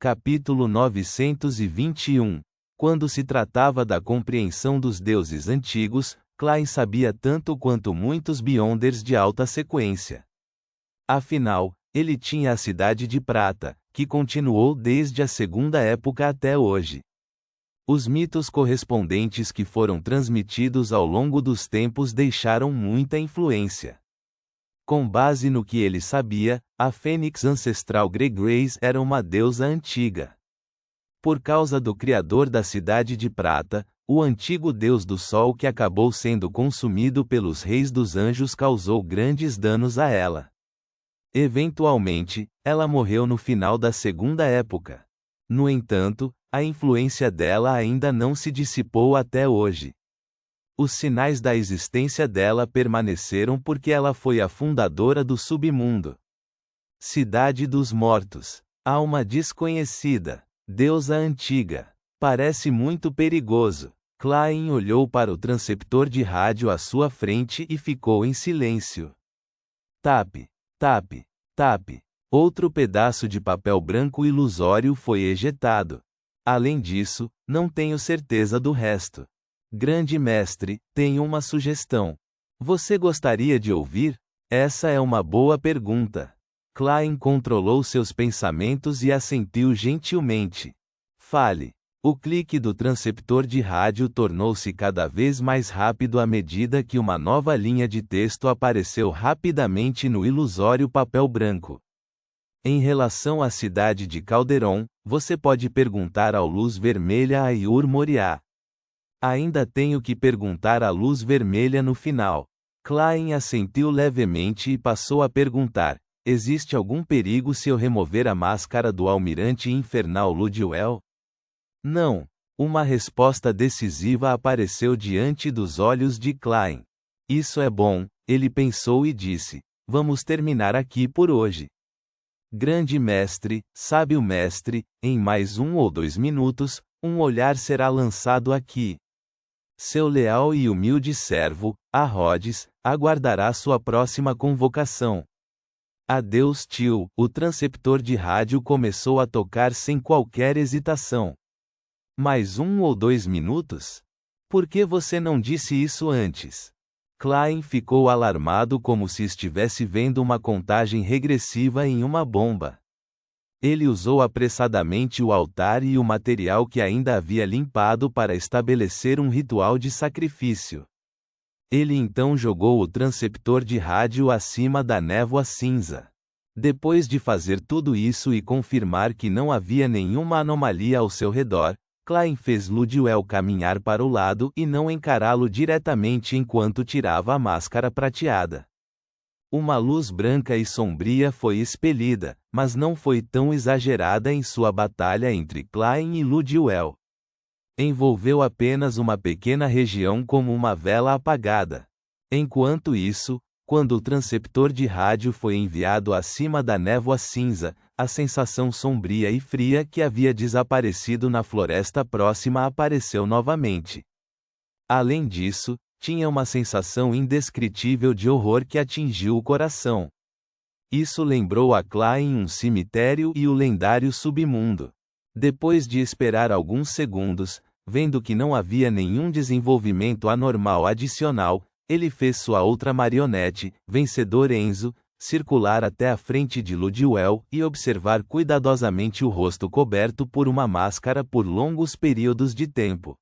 Capítulo 921. Quando se tratava da compreensão dos deuses antigos, Klein sabia tanto quanto muitos Beyonders de alta sequência. Afinal, ele tinha a Cidade de Prata, que continuou desde a Segunda Época até hoje. Os mitos correspondentes que foram transmitidos ao longo dos tempos deixaram muita influência. Com base no que ele sabia, a fênix ancestral Greygrace era uma deusa antiga. Por causa do criador da Cidade de Prata, o antigo deus do sol que acabou sendo consumido pelos reis dos anjos causou grandes danos a ela. Eventualmente, ela morreu no final da Segunda Época. No entanto, a influência dela ainda não se dissipou até hoje. Os sinais da existência dela permaneceram porque ela foi a fundadora do submundo. Cidade dos Mortos. Alma desconhecida. Deusa antiga. Parece muito perigoso. Klein olhou para o transceptor de rádio à sua frente e ficou em silêncio. Tap, tap, tap. Outro pedaço de papel branco ilusório foi ejetado. Além disso, não tenho certeza do resto. Grande mestre, tenho uma sugestão. Você gostaria de ouvir? Essa é uma boa pergunta. Klein controlou seus pensamentos e assentiu gentilmente. Fale. O clique do transceptor de rádio tornou-se cada vez mais rápido à medida que uma nova linha de texto apareceu rapidamente no ilusório papel branco. Em relação à cidade de Calderon, você pode perguntar ao Luz Vermelha Ayur Moriá. Ainda tenho que perguntar à Luz Vermelha no final. Klein assentiu levemente e passou a perguntar: existe algum perigo se eu remover a máscara do Almirante Infernal Ludiwell? Não. Uma resposta decisiva apareceu diante dos olhos de Klein. Isso é bom, ele pensou e disse. Vamos terminar aqui por hoje. Grande mestre, sábio mestre, em mais 1 ou 2 minutos, um olhar será lançado aqui. Seu leal e humilde servo, a Rhodes, aguardará sua próxima convocação. Adeus, tio. O transceptor de rádio começou a tocar sem qualquer hesitação. Mais 1 ou 2 minutos? Por que você não disse isso antes? Klein ficou alarmado como se estivesse vendo uma contagem regressiva em uma bomba. Ele usou apressadamente o altar e o material que ainda havia limpado para estabelecer um ritual de sacrifício. Ele então jogou o transceptor de rádio acima da névoa cinza. Depois de fazer tudo isso e confirmar que não havia nenhuma anomalia ao seu redor, Klein fez Ludiwell caminhar para o lado e não encará-lo diretamente enquanto tirava a máscara prateada. Uma luz branca e sombria foi expelida, mas não foi tão exagerada em sua batalha entre Klein e Ludiwell. Envolveu apenas uma pequena região como uma vela apagada. Enquanto isso, quando o transceptor de rádio foi enviado acima da névoa cinza, a sensação sombria e fria que havia desaparecido na floresta próxima apareceu novamente. Além disso, tinha uma sensação indescritível de horror que atingiu o coração. Isso lembrou a Klein um cemitério e o lendário submundo. Depois de esperar alguns segundos, vendo que não havia nenhum desenvolvimento anormal adicional, ele fez sua outra marionete, Vencedor Enzo, circular até a frente de Ludiwell e observar cuidadosamente o rosto coberto por uma máscara por longos períodos de tempo.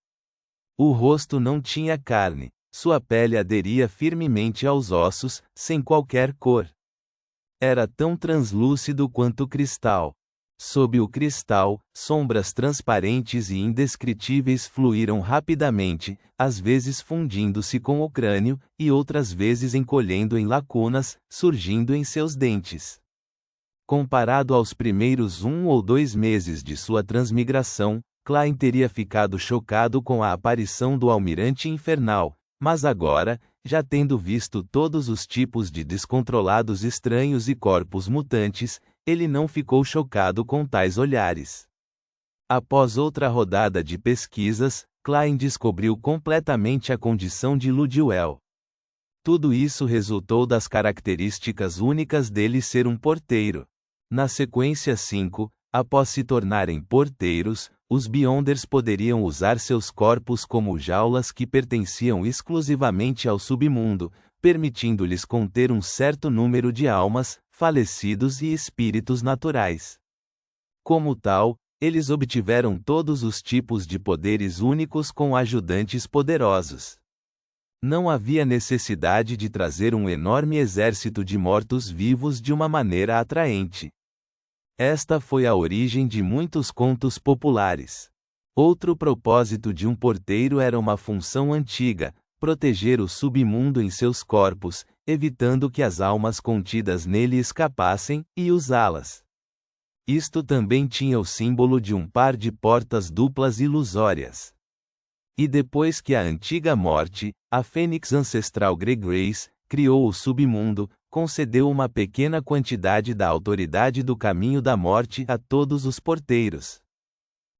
O rosto não tinha carne, sua pele aderia firmemente aos ossos, sem qualquer cor. Era tão translúcido quanto cristal. Sob o cristal, sombras transparentes e indescritíveis fluíram rapidamente, às vezes fundindo-se com o crânio, e outras vezes encolhendo em lacunas, surgindo em seus dentes. Comparado aos primeiros 1 ou 2 meses de sua transmigração, Klein teria ficado chocado com a aparição do Almirante Infernal, mas agora, já tendo visto todos os tipos de descontrolados estranhos e corpos mutantes, ele não ficou chocado com tais olhares. Após outra rodada de pesquisas, Klein descobriu completamente a condição de Ludiwell. Tudo isso resultou das características únicas dele ser um porteiro. Na sequência 5, Após se tornarem porteiros, os Beyonders poderiam usar seus corpos como jaulas que pertenciam exclusivamente ao submundo, permitindo-lhes conter um certo número de almas, falecidos e espíritos naturais. Como tal, eles obtiveram todos os tipos de poderes únicos com ajudantes poderosos. Não havia necessidade de trazer um enorme exército de mortos-vivos de uma maneira atraente. Esta foi a origem de muitos contos populares. Outro propósito de um porteiro era uma função antiga: proteger o submundo em seus corpos, evitando que as almas contidas nele escapassem, e usá-las. Isto também tinha o símbolo de um par de portas duplas ilusórias. E depois que a antiga morte, a fênix ancestral Greygrace, criou o submundo, concedeu uma pequena quantidade da autoridade do caminho da morte a todos os porteiros.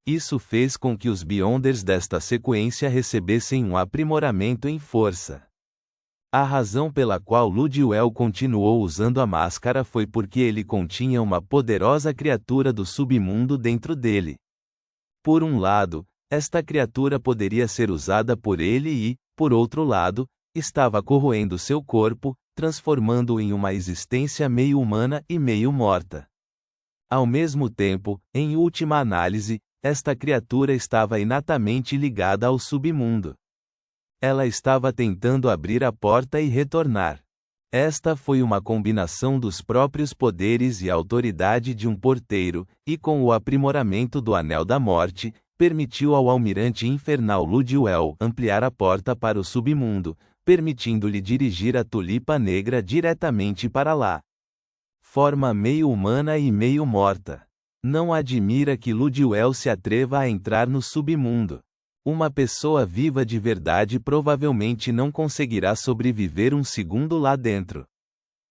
Isso fez com que os Beyonders desta sequência recebessem um aprimoramento em força. A razão pela qual Ludiwell continuou usando a máscara foi porque ele continha uma poderosa criatura do submundo dentro dele. Por um lado, esta criatura poderia ser usada por ele e, por outro lado, estava corroendo seu corpo, transformando-o em uma existência meio humana e meio morta. Ao mesmo tempo, em última análise, esta criatura estava inatamente ligada ao submundo. Ela estava tentando abrir a porta e retornar. Esta foi uma combinação dos próprios poderes e autoridade de um porteiro, e com o aprimoramento do Anel da Morte, permitiu ao almirante infernal Ludiwell ampliar a porta para o submundo, permitindo-lhe dirigir a tulipa negra diretamente para lá. Forma meio humana e meio morta. Não admira que Ludiwell se atreva a entrar no submundo. Uma pessoa viva de verdade provavelmente não conseguirá sobreviver um segundo lá dentro.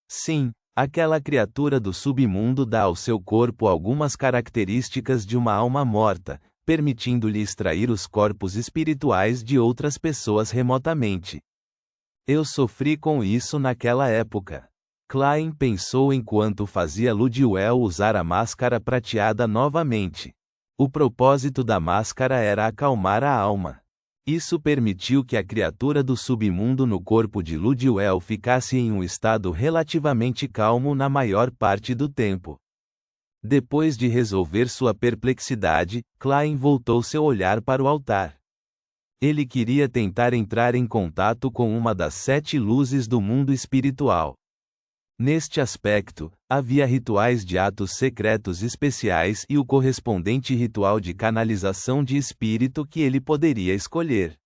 Sim, aquela criatura do submundo dá ao seu corpo algumas características de uma alma morta, permitindo-lhe extrair os corpos espirituais de outras pessoas remotamente. Eu sofri com isso naquela época. Klein pensou enquanto fazia Ludiwell usar a máscara prateada novamente. O propósito da máscara era acalmar a alma. Isso permitiu que a criatura do submundo no corpo de Ludiwell ficasse em um estado relativamente calmo na maior parte do tempo. Depois de resolver sua perplexidade, Klein voltou seu olhar para o altar. Ele queria tentar entrar em contato com uma das 7 luzes do mundo espiritual. Neste aspecto, havia rituais de atos secretos especiais e o correspondente ritual de canalização de espírito que ele poderia escolher.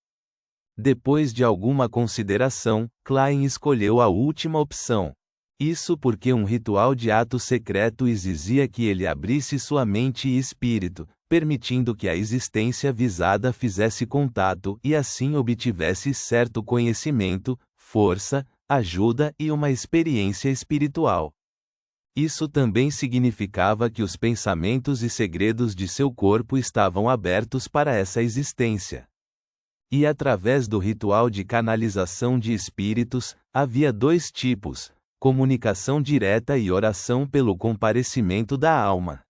Depois de alguma consideração, Klein escolheu a última opção. Isso porque um ritual de ato secreto exigia que ele abrisse sua mente e espírito, permitindo que a existência visada fizesse contato e assim obtivesse certo conhecimento, força, ajuda e uma experiência espiritual. Isso também significava que os pensamentos e segredos de seu corpo estavam abertos para essa existência. E através do ritual de canalização de espíritos, havia 2 tipos: comunicação direta e oração pelo comparecimento da alma.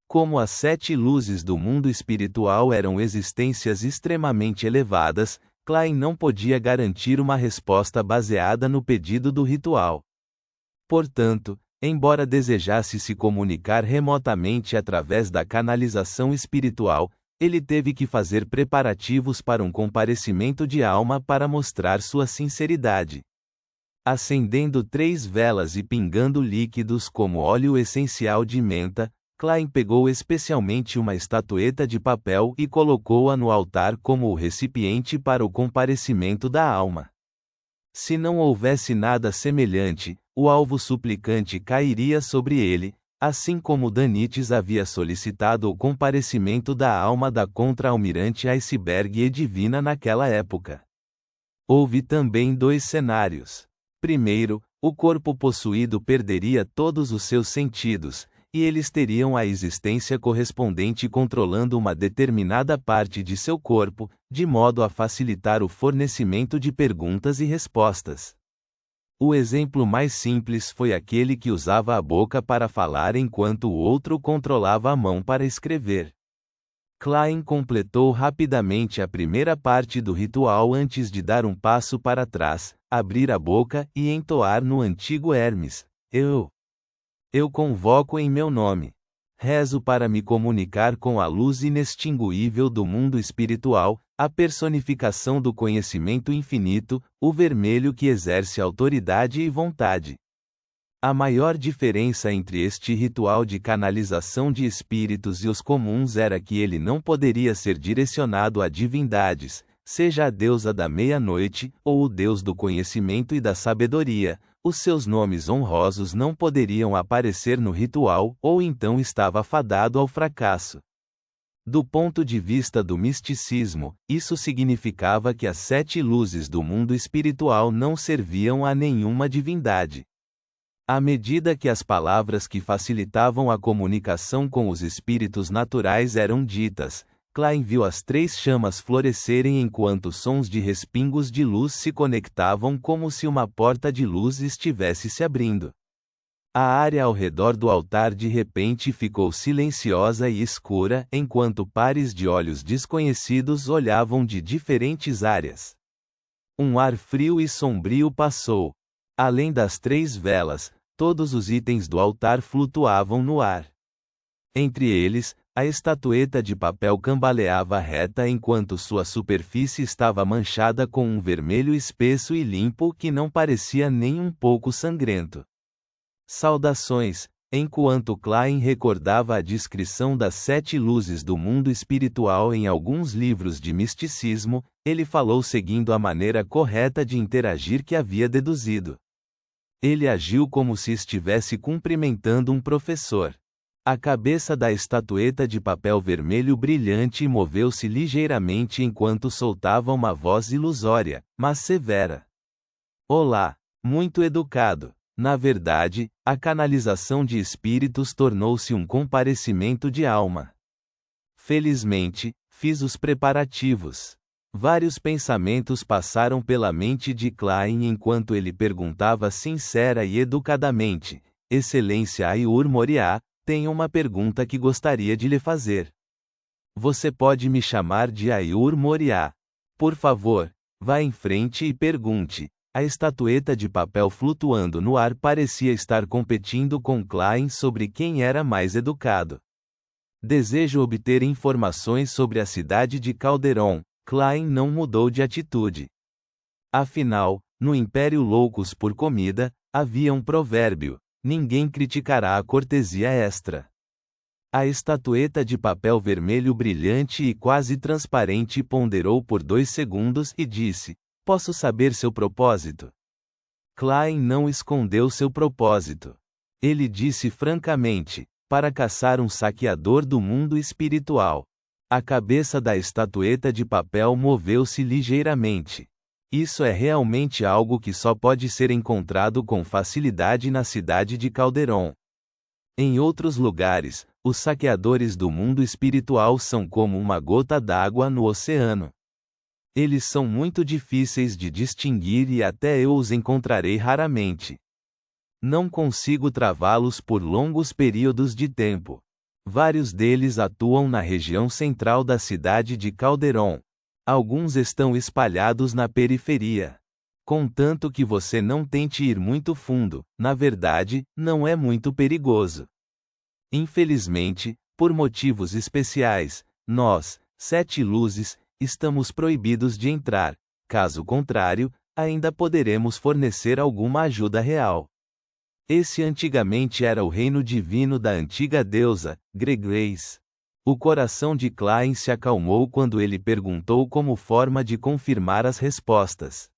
Como as 7 luzes do mundo espiritual eram existências extremamente elevadas, Klein não podia garantir uma resposta baseada no pedido do ritual. Portanto, embora desejasse se comunicar remotamente através da canalização espiritual, ele teve que fazer preparativos para um comparecimento de alma para mostrar sua sinceridade. Acendendo 3 velas e pingando líquidos como óleo essencial de menta, Klein pegou especialmente uma estatueta de papel e colocou-a no altar como o recipiente para o comparecimento da alma. Se não houvesse nada semelhante, o alvo suplicante cairia sobre ele, assim como Danites havia solicitado o comparecimento da alma da contra-almirante Iceberg e Divina naquela época. Houve também 2 cenários. Primeiro, o corpo possuído perderia todos os seus sentidos, e eles teriam a existência correspondente controlando uma determinada parte de seu corpo, de modo a facilitar o fornecimento de perguntas e respostas. O exemplo mais simples foi aquele que usava a boca para falar enquanto o outro controlava a mão para escrever. Klein completou rapidamente a primeira parte do ritual antes de dar um passo para trás, abrir a boca e entoar no antigo Hermes: Eu convoco em meu nome. Rezo para me comunicar com a luz inextinguível do mundo espiritual, a personificação do conhecimento infinito, o vermelho que exerce autoridade e vontade. A maior diferença entre este ritual de canalização de espíritos e os comuns era que ele não poderia ser direcionado a divindades, seja a deusa da meia-noite ou o deus do conhecimento e da sabedoria. Os seus nomes honrosos não poderiam aparecer no ritual ou então estava fadado ao fracasso. Do ponto de vista do misticismo, isso significava que as 7 luzes do mundo espiritual não serviam a nenhuma divindade. À medida que as palavras que facilitavam a comunicação com os espíritos naturais eram ditas, Klein viu as 3 chamas florescerem enquanto sons de respingos de luz se conectavam como se uma porta de luz estivesse se abrindo. A área ao redor do altar de repente ficou silenciosa e escura enquanto pares de olhos desconhecidos olhavam de diferentes áreas. Um ar frio e sombrio passou. Além das 3 velas, todos os itens do altar flutuavam no ar. Entre eles, a estatueta de papel cambaleava reta enquanto sua superfície estava manchada com um vermelho espesso e limpo que não parecia nem um pouco sangrento. Saudações. Enquanto Klein recordava a descrição das 7 luzes do mundo espiritual em alguns livros de misticismo, ele falou seguindo a maneira correta de interagir que havia deduzido. Ele agiu como se estivesse cumprimentando um professor. A cabeça da estatueta de papel vermelho brilhante moveu-se ligeiramente enquanto soltava uma voz ilusória, mas severa. Olá, muito educado. Na verdade, a canalização de espíritos tornou-se um comparecimento de alma. Felizmente, fiz os preparativos. Vários pensamentos passaram pela mente de Klein enquanto ele perguntava sincera e educadamente: Excelência Ayur Moriá, tenho uma pergunta que gostaria de lhe fazer. Você pode me chamar de Ayur Moriá. Por favor, vá em frente e pergunte. A estatueta de papel flutuando no ar parecia estar competindo com Klein sobre quem era mais educado. Desejo obter informações sobre a cidade de Calderon. Klein não mudou de atitude. Afinal, no Império Loucos por Comida, havia um provérbio: ninguém criticará a cortesia extra. A estatueta de papel vermelho brilhante e quase transparente ponderou por 2 segundos e disse: Posso saber seu propósito? Klein não escondeu seu propósito. Ele disse francamente: para caçar um saqueador do mundo espiritual. A cabeça da estatueta de papel moveu-se ligeiramente. Isso é realmente algo que só pode ser encontrado com facilidade na cidade de Calderon. Em outros lugares, os saqueadores do mundo espiritual são como uma gota d'água no oceano. Eles são muito difíceis de distinguir e até eu os encontrarei raramente. Não consigo travá-los por longos períodos de tempo. Vários deles atuam na região central da cidade de Calderon. Alguns estão espalhados na periferia. Contanto que você não tente ir muito fundo, na verdade, não é muito perigoso. Infelizmente, por motivos especiais, nós, 7 luzes, estamos proibidos de entrar. Caso contrário, ainda poderemos fornecer alguma ajuda real. Esse antigamente era o reino divino da antiga deusa, Grace. O coração de Klein se acalmou quando ele perguntou como forma de confirmar as respostas.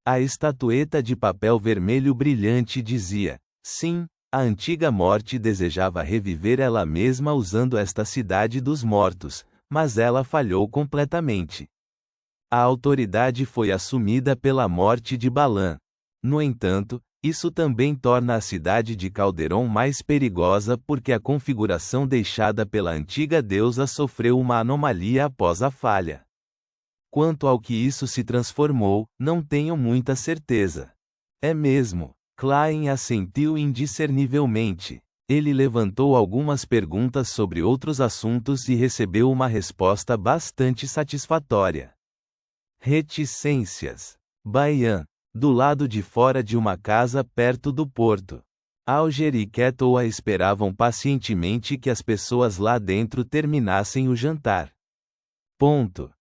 A estatueta de papel vermelho brilhante dizia: sim, a antiga morte desejava reviver ela mesma usando esta cidade dos mortos, mas ela falhou completamente. A autoridade foi assumida pela morte de Balan. No entanto, isso também torna a cidade de Calderon mais perigosa porque a configuração deixada pela antiga deusa sofreu uma anomalia após a falha. Quanto ao que isso se transformou, não tenho muita certeza. É mesmo. Klein assentiu indiscernivelmente. Ele levantou algumas perguntas sobre outros assuntos e recebeu uma resposta bastante satisfatória. Reticências. Bayan. Do lado de fora de uma casa perto do porto. Alger e Ketoa esperavam pacientemente que as pessoas lá dentro terminassem o jantar. Ponto.